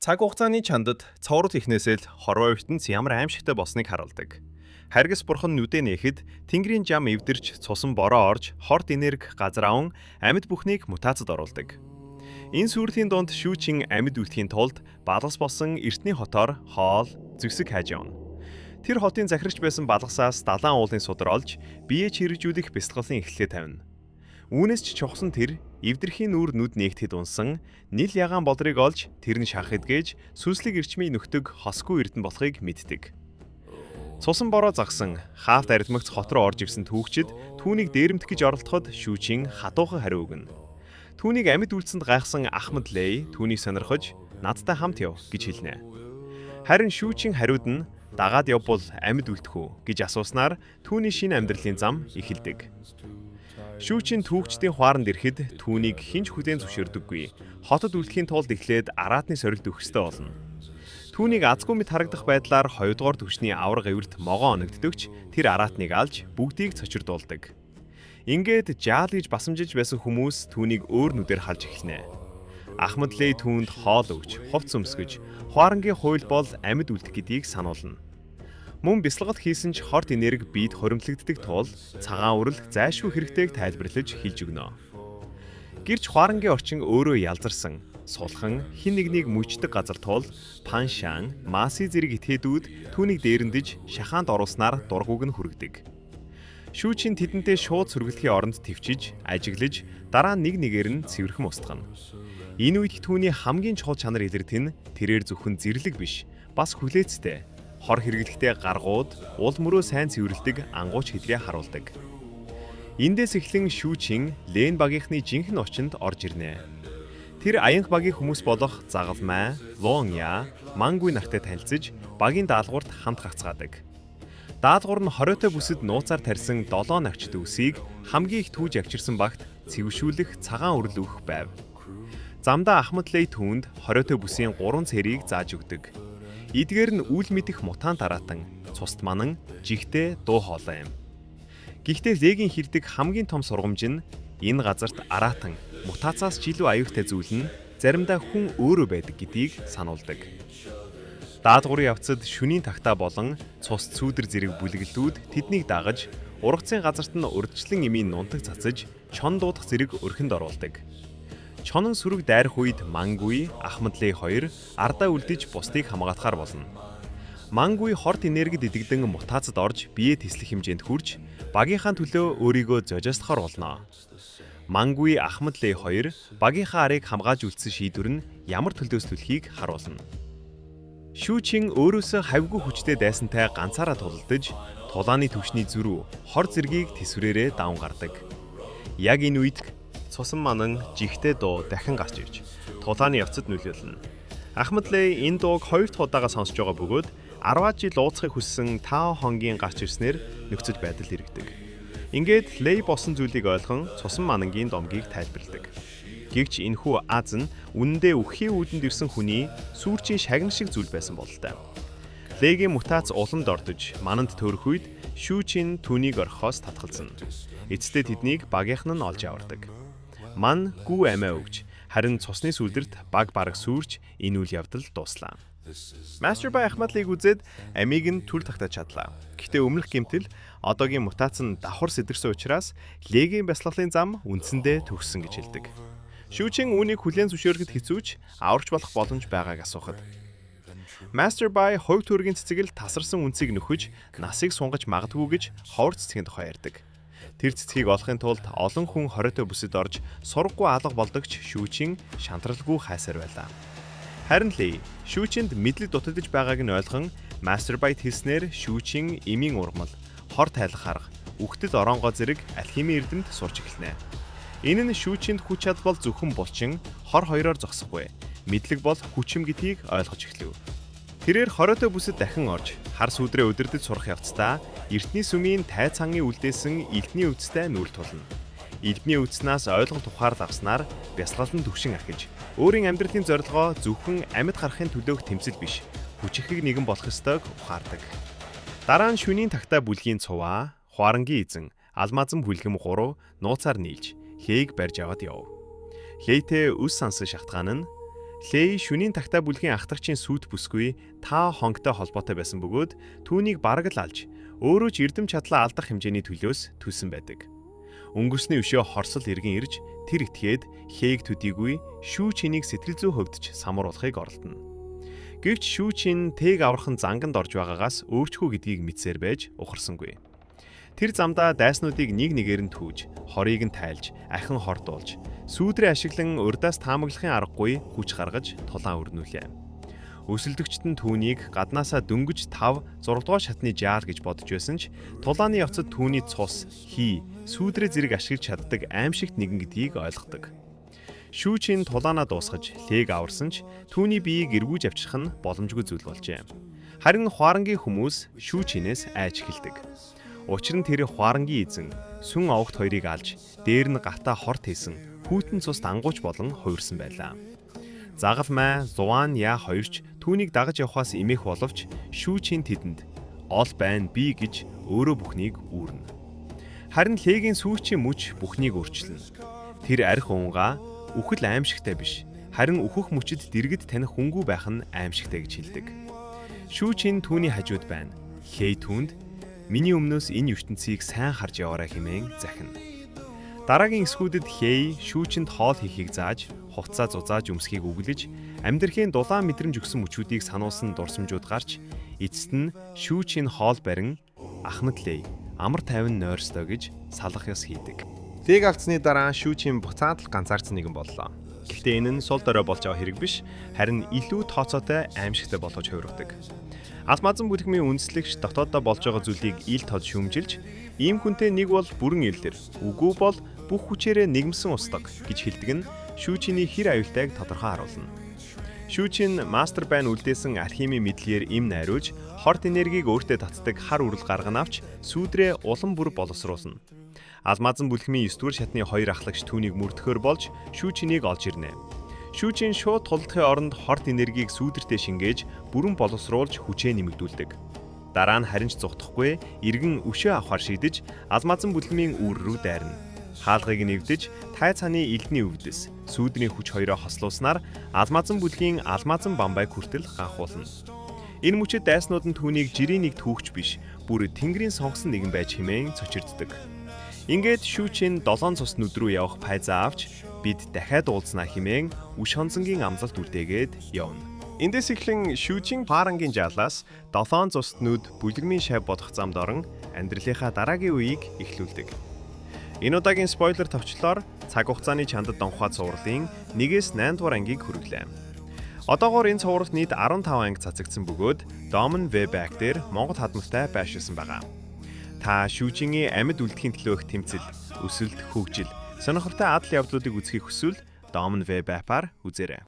Цаг хугацааны чандад цовруд ихнээсээ л хорвоо ертөнц ямар аимшигтай болсныг харуулдаг. Харгас бурхан нүдэ нээхэд тэнгэрийн жам эвдэрч цусан бороо орж хорт энерги газар аван амьд бүхнийг мутацид оруулдаг. Энэ сүрлийн донд шүүчин амьд үлдэхийн тулд балгас болсон эртний хотоор хоол, зүсэг хайж явна. Тэр хотын захирагч байсан балгасаас далайн уулын судар олж бие чирэгжүүлэх бясалгалын эхлэлээ тавина. Үүнээс ч чухсан тэр эвдэрхийн нүүр нүд нээгтэд унсан нил ягаан болдрыг олж тэрний шах эдгэж сүнслэг эрчмийн нөхдөг хосгүй эрдэн болохыг мэддэг. Цусан бороо загсан хаалт арилмагц хот руу орж ирсэн түүхчид түүнийг дээрэмдэх гэж оролдоход шүүчин хатуухан хариу өгнө. Түүнийг амьд үлдсэнд гайхсан Ахмад Лей түүнийг сонирхож надтай хамт яв гэж хэлнэ. Харин шүүчин хариуд нь дагаад явбал амьд үлдэх үү гэж асууснаар түүний шинэ амьдралын зам эхэлдэг. Шүүчин түүхчдийн хуаранд ирэхэд түүнийг хинч хүлээн зөвшөөрдөггүй. Хотод үлдэхийн тулд эхлээд араатны сорилт өгөх ёстой болно. Түүнийг азгүй мэд харагдах байдлаар 2 дугаар түвшний авраг эвэрт могоо оногддогч тэр араатныг алж бүгдийг цочирдуулдаг. Ингээд жаал гэж басамжиж байсан хүмүүс түүнийг өөр нүдээр харж эхэлнэ. Ахмад Лей түүнд хоол өгч, хувц өмсгөж, хуарангийн хууль бол амьд үлдэх гэдгийг сануулна. Мөн бясалгал хийсэн ч хорт энерги биед хоримтлагддаг тул цагаан үрэл зайлшгүй хэрэгтэйг тайлбарлаж хэлж өгнө. Гэрч хуарангийн орчин өөрөө ялзарсан, сулхан, хин нэгнийг мөчдөг газар тул паншан, маси зэрэг этгээдүүд түүнийг дээрэндэж шахаанд оруулснаар дургуг нь хүргэдэг. Шүүчин тэдэнтэй шууд сүргэлтийн оронд твчиж, ажиглаж, дараа нэг нэгээр нь цэвэрхэн устгана. Энэ үед түүний хамгийн чухал чанар илэрт нь тэрээр зөвхөн зэрлэг биш, бас хүлээцтэй. Хор хэрэглэхдээ гаргууд, уул мөрөө сайн цэвэрлдэг ангууч хэдрээ харуулдаг. Эндээс эхлэн шүүчин Лен багийнхны жинхэнэ орчинд орж ирнэ. Тэр аянх багийн хүмүүс болох Загалмай, Лоня, Мангуй нартай танилцж, багийн даалгаварт хамт гацгаадаг. Даалгавар нь хориотой бүсэд нууцаар тарьсан 7 навчт үсийг хамгийн их түүж авчирсан багт цэвшүүлэх цагаан үрэл өгөх байв. Замдаа Ахмад Лей түүнд хориотой бүсийн 3 цэрийг зааж өгдөг. Эдгээр нь үл мэдэх мутант араатан, цуст манан, жигтэй дуу хоолой юм. Гэхдээ Легийн хэрдэг хамгийн том сургамж нь энэ газарт араатан, мутацаас ч илүү аюултай зүйл нь заримдаа хүн өөрөө байдаг гэдгийг сануулдаг. Даалгаврын явцад шөнийн тагтаа болон цус цүүдэр зэрэг бүлэглэлүүд тэднийг дагаж, ургацын газарт нь урдчлан эмийн нунтаг цацаж, чон дуудах зэрэг өрхөнд оруулдаг. Чонон сүрэг дайрах үед Мангуй, Ахмад Лей хоёр ардаа үлдэж бусдыг хамгаалахаар болно. Мангуй хорт энергид идэгдэн мутацид орж бие тэслэх хэмжээнд хүрч багийнхаа төлөө өөрийгөө зожиослохоор болно. Мангуй, Ахмад Лей хоёр багийнхаа арыг хамгааж үлдсэн шийдвэр нь ямар төлөөслөлхийг харуулна. Шүүчин өөрөөсөө хавьгүй хүчтэй дайсантай ганцаараа тулалдаж, тулааны төвшний зүрүү, хор зэргийг тэсврээрээ даван гардаг. Яг энэ үед цусан манан жигтэй дуу дахин гарч ирж тулааны явцад нөлөөлнө. Ахмад Лей энэ дууг 2 дахь удаага сонсож байгаа бөгөөд 10 жил ууцахыг хүссэн Тао Хонгийн гарч ирснээр нөхцөл байдал иргэдэг. Ингээд Лей босон зүйлийг ойлгон цусан манангийн домгийг тайлбарладаг. Гэвч энэхүү аз нь үнэндээ үххийн үүдэнд ирсэн хүний сүрчийн шагнал шиг зүйл байсан бололтой. Лейгийн мутац уламд ордож мананд төрөх үед шүүчин түүнийг орхихоос татгалзана. Эцэстээ тэднийг багийнхан нь олж авардаг. Ман гүү амиа өгч харин цусны сүлдэрт баг бараг сүрч энэ үйл явдал дууслаа. Master by Ахмад Лейг үзээд амийг нь түр тагтаж чадлаа. Гэхдээ өмнөх гэмтэл одоогийн мутац нь давхар сэтэрсэн учраас Лейгийн бясалгалын зам үндсэндээ төгссөн гэж хэлдэг. Шүүчин үүнийг хүлээн зөвшөөрөхөд хэцүүч аварч болох боломж байгааг асуухад Master by хувь төргийн цэцэгэл тасарсан үнцийг нөхөж насыг сунгаж магадгүй гэж ховор цэцгийн тухай ярьдаг. Тэр цэцгийг олохын тулд олон хүн хориотой бүсэд орж сургаггүй алга болдогч шүүчин шантралгүй хайсаар байлаа. Харин Лей шүүчинд мэдлэг дутагдж байгааг нь ойлгон мастербайт хийснээр шүүчин эмийн ургамал, хор тайлах арга, үхтэл оронгоо зэрэг алхимийн эрдэмт сурч эхэлнэ. Энэ нь шүүчинд хүч чадвал зөвхөн булчин, хор хоёроор зогсохгүй. Мэдлэг бол хүчим гэдгийг ойлгож эхлэв. Тэрээр хориотой бүсэд дахин орж хар сүдрээ удирдах сурах явцдаа эртний сүмийн тай цангийн үлдээсэн элдний өвцтэй нүүр тулна. Элдний өвцнээс ойлголт ухаарл авснаар бясалгалан төвшин ахиж өөрийн амьдралын зорилгоо зөвхөн амьд гарахын төлөөх тэмцэл биш, хүчихийг нэгэн болох ёстойг ухаардаг. Дараа нь шөнийн тагтаа бүлгийн цуваа, хуарангийн эзэн, алмазан бүлгэм 3 нууцаар нийлж Лейг барьж аваад яв. Лейтэй үс сансан шалтгаан нь Лей шөнийн тагтаа бүлгийн ахтагчийн сүйт бүсгүй та хонгтой холбоотой байсан бөгөөд түүнийг бараг л алж өөрөө ч эрдэм чадлаа алдах хэмжээний төлөөс төлсөн байдаг. Өнгөрсний өшөө хорсол иргэн ирж тэр итгээд Хейг төдийгүй шүү чинийг сэтгэл зүй хөвдөж самруулахыг оролдоно. Гэвч шүү чин Тэг аврахын занганд орж байгаагаас өөрчхөө гэдгийг мэдсээр байж ухарсангүй. Тэр замдаа дайснуудыг нэг нэгээр нь түүж, хорийг нь тайлж, ахин хордуулж, сүүдрээ ашиглан урдаас таамаглахын аргагүй хүч гаргаж тулаан өрнүүлээ. Өсөлдөгчд нь түүнийг гаднаасаа дөнгөж 5, 6 дугаар шатны жаал гэж бодож байсан ч тулааны явцад түүний цус, хий, сүүдрээ зэрэг ашиглаж чаддаг аимшигт нэгэн гэдгийг ойлгодог. Шүү чин тулаанаа дуусгаж Лег аварсан ч түүний биеийг эргүүж авчрах нь боломжгүй зүйл болжээ. Харин хуарангийн хүмүүс шүү чинээс айж эхэлдэг. Учир нь тэр хуарангийн эзэн сүн овогт хоёрыг алж дээр нь гатаа хорт хийсэн хүүтэн цус дангууч болон хувирсан байлаа. Загал май Зуан Я хоёрч түүнийг дагаж явхаас эмээх боловч шүү чин тэдэнд ол байна би гэж өөрөө бүхнийг үүрнэ. Харин Легийн сүүчийн мөч бүхнийг өөрчилнө. Тэр арх уунгаа үхэл аимшигтай биш, харин үхэх мөчөд дэргэд таних хүнгүй байх нь аимшигтай гэж хэлдэг. Шүү чин түүний хажууд байна. Хей түүнд миний өмнөөс энэ ертөнцийг сайн харж яваарай хэмээн захина. Дараагийн эсгүүдэд Хей шүүчинд хоол хийхийг зааж, хувцас зузааж өмсөхийг үглэж, амьдрхийн дулаан мэдрэмж өгсөн мөчүүдийг сануулсан дурсамжууд гарч, эцэст нь шүүчийн хоол барин Ахмад Лей амар тайван нойрстой гэж салах ёс хийдэг. Тэг авцсны дараа шүүчийн буцаад л ганцаардсан нэгэн боллоо. Гэхдээ энэ нь сул дорой болж байгаа хэрэг биш, харин илүү тооцоотой аимшигтай болгож хувиргадаг. Алмазан бүлэгмийн үндэслэгч дотооддоо болж байгаа зүйлийг ил тод шүүмжилж, ийм хүнтэй нэг бол бүрэн илдэр, үгүй бол бүх хүчээрээ нэгмсэн устдаг гэж хэлдэг нь шүүчиний хэр аюултайг тодорхой харуулна. Шүүчин мастер байн үлдээсэн алхимийн мэдлэгээр им найруулж, хорт энергийг өөртөө татдаг хар үрэл гарган авч сүүдрээ улам бүр боловсруулна. Алмазан бүлэгмийн 9 дугаар шатны хоёр ахлагч түүнийг мөрдөхөөр болж шүүчинийг олж ирнэ. Шүүчин шууд тулдахын оронд хорт энергийг сүүдэртээ шингээж бүрэн боловсруулж хүчээ нэмэгдүүлдэг. Дараа нь харин ч зүхдахгүй эргэн өшөө авахар шийдэж алмазан бүлэгмийн үүр рүү дайрна. Хаалгыг нэвдэж тай цааны элдний өвдөс сүүдрийн хүч хоёроо хослуулснаар алмазан бүлгийн алмазан бамбайг хүртэл ганхуулна. Энэ мөчөд дайснууд нь түүнийг жирийн нэг түүхч биш, бүр тэнгэрийн сонгосон нэгэн байж хэмээн цочирддаг. Ингээд шүүчин 7 цус нүд рүү явах пайзаа авч бид дахиад уулзнаа хэмээн үш хонцонгийн амлалт үлдээгээд явна. Эндээс эхлэн шүүчин парангийн жаалаас 7 цус нүд бүлэгмийн шав бодох замд орон амьдралынхаа дараагийн үеийг эхлүүлдэг. Энэ удаагийн спойлер товчлоор цаг хугацааны чандад донхоод цувралын 1-8 дугаар ангийг хүргэлээ. Одоогоор энэ цувралт нийт 15 анги цацагдсан бөгөөд Домон Вебак дээр Монгол хадмалтай байршуулсан байгаа. Та шүүжингийн амьд үлдэхийн төлөөх тэмцэл, өсөлт, хөгжил, сонирхолтой адал явдлуудыг үзхийг хүсвэл Домон Веб апаар үзээрэй.